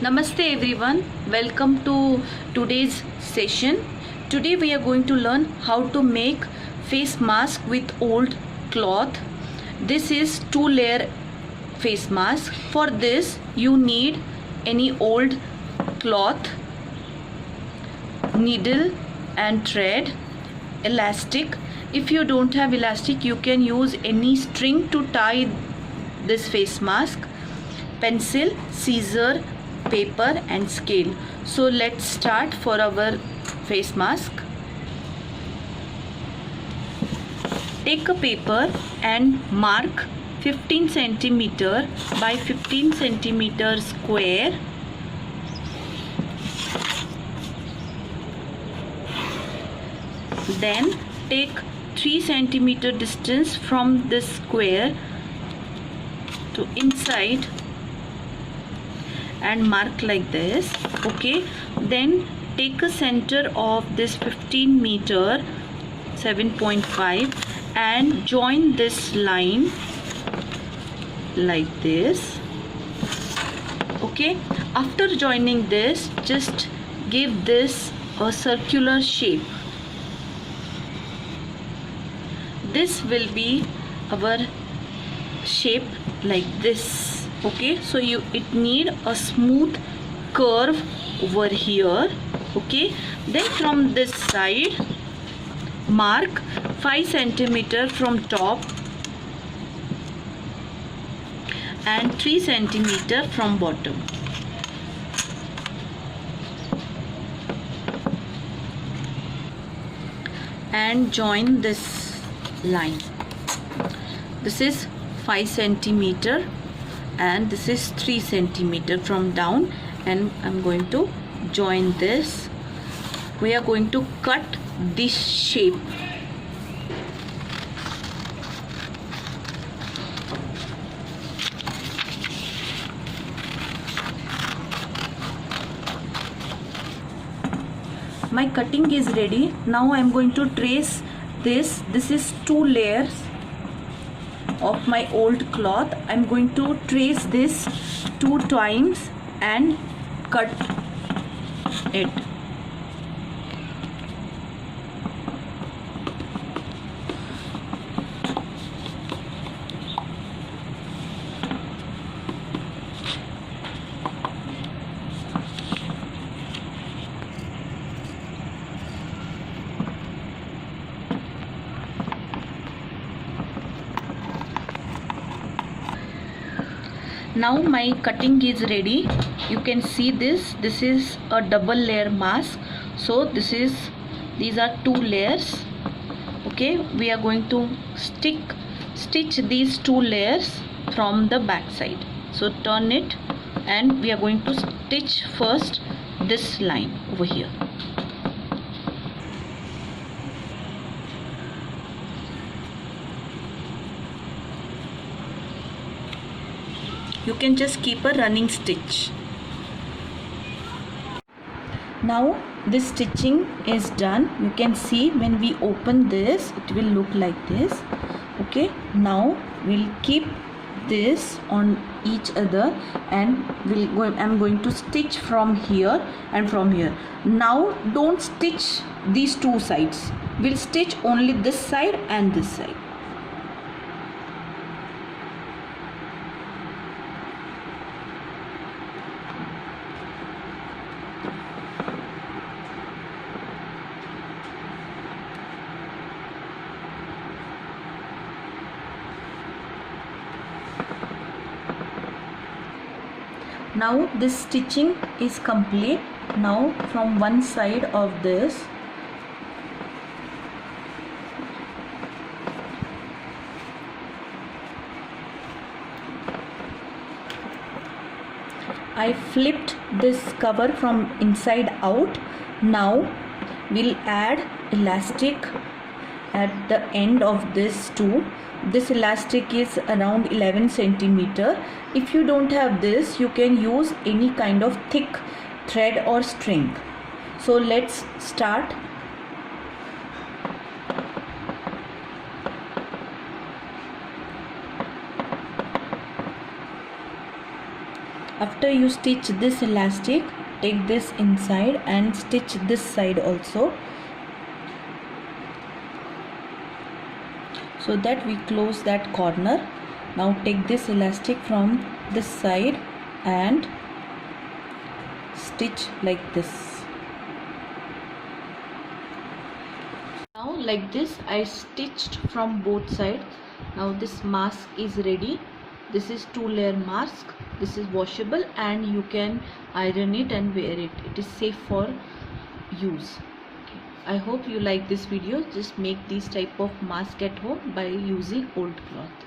Namaste everyone, welcome to today's session. Today we are going to learn how to make face mask with old cloth. This is 2-layer face mask. For this you need any old cloth, needle and thread, elastic. If you don't have elastic, you can use any string to tie this face mask, pencil, scissor, paper and scale. So let's start for our face mask. Take a paper and mark 15 centimeter by 15 centimeter square. Then take 3 centimeter distance from this square to inside and mark like this. Okay, then take a center of this 15 meter 7.5 and join this line like this. Okay, after joining this, just give this a circular shape. This will be our shape like this. Okay, so it need a smooth curve over here. Okay, then from this side mark 5 centimeter from top and 3 centimeter from bottom. And join this line. This is 5 centimeter and this is 3 centimeter from down, and I'm going to join this. We are going to cut this shape. My cutting is ready. Now I'm going to trace this. This is 2 layers of my old cloth. I'm going to trace this 2 times and cut it. Now my cutting is ready. You can see this is a double layer mask. So these are 2 layers. Okay, we are going to stitch these 2 layers from the back side. So turn it and we are going to stitch first this line over here. You can just keep a running stitch. Now this stitching is done. You can see when we open this, it will look like this. Okay, now we'll keep this on each other and I'm going to stitch from here and from here. Now don't stitch these 2 sides. We'll stitch only this side and this side. Now this stitching is complete. Now from one side of this, I flipped this cover from inside out. Now we'll add elastic at the end of this too. This elastic is around 11 centimeter. If you don't have this, you can use any kind of thick thread or string. So let's start. After you stitch this elastic, take this inside and stitch this side also, so that we close that corner. Now take this elastic from this side and stitch like this. Now like this I stitched from both sides. Now this mask is ready. This is 2-layer mask. This is washable and you can iron it and wear it. It is safe for use. Okay. I hope you like this video. Just make these type of mask at home by using old cloth.